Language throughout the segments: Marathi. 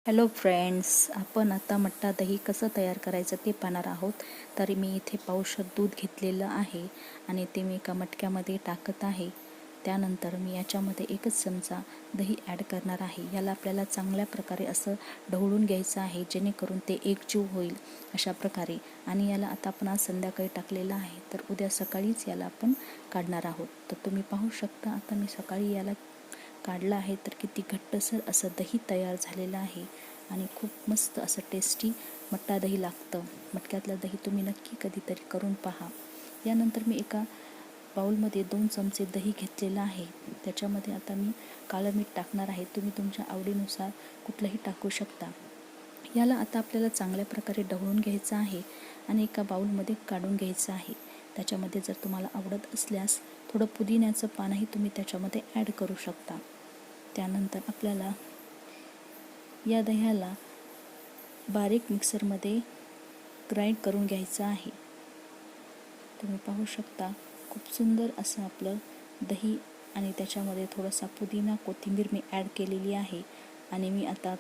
हॅलो फ्रेंड्स, आपण आता मट्टा दही कसं तयार करायचं ते पाहणार आहोत. तर मी इथे पावशर दूध घेतलेलं आहे आणि ते मी एका मटक्यामध्ये टाकत आहे. त्यानंतर मी याच्यामध्ये 1 चमचा दही ॲड करणार आहे. याला आपल्याला चांगल्या प्रकारे असं ढवळून घ्यायचं आहे, जेणेकरून ते एकजीव होईल अशा प्रकारे. आणि याला आता आपण आज संध्याकाळी टाकलेलं आहे, तर उद्या सकाळीच याला आपण काढणार आहोत. तर तुम्ही पाहू शकता, आता मी सकाळी याला काढला आहे, तर किती घट्टसर असं दही तयार झालेलं आहे आणि खूप मस्त असं टेस्टी मट्टा दही लागतं. मटक्यातलं दही तुम्ही नक्की कधीतरी करून पहा. यानंतर मी एका बाउलमध्ये 2 चमचे दही घेतलेलं आहे. त्याच्यामध्ये आता मी काळं मीठ टाकणार आहे. तुम्ही तुमच्या आवडीनुसार कुठलंही टाकू शकता. याला आता आपल्याला चांगल्या प्रकारे ढवळून घ्यायचं आहे आणि एका बाउलमध्ये काढून घ्यायचं आहे. त्याच्यामध्ये जर तुम्हाला आवडत असल्यास थोडं पुदिन्याचं पानही तुम्ही त्याच्यामध्ये ॲड करू शकता. त्यानंतर आपल्याला या दह्याला बारीक मिक्सरमध्ये ग्राइंड करून घ्यायचं आहे. तुम्ही पाहू शकता, खूप सुंदर असं आपलं दही आणि त्याच्यामध्ये थोडासा पुदिना, कोथिंबीर मी ॲड केलेली आहे. आणि मी आता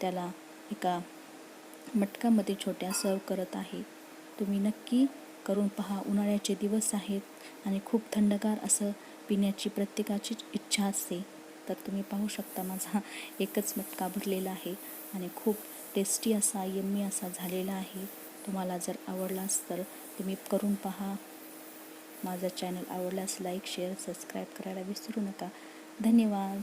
त्याला एका मटकामध्ये छोट्या सर्व करत आहे. तुम्ही नक्की करून पहा. उन्हाळ्याचे दिवस आहेत आणि खूप थंडगार असं पिण्याची प्रत्येकाचीच इच्छा असते. तर तुम्ही पाहू शकता, माझा 1च मटका भरलेला आहे आणि खूप टेस्टी असा, यम्मी असा झालेला आहे. तुम्हाला जर आवडलास तर तुम्ही करून पहा. माझा चॅनल आवडल्यास लाईक, शेअर, सबस्क्राईब करायला विसरू नका. धन्यवाद.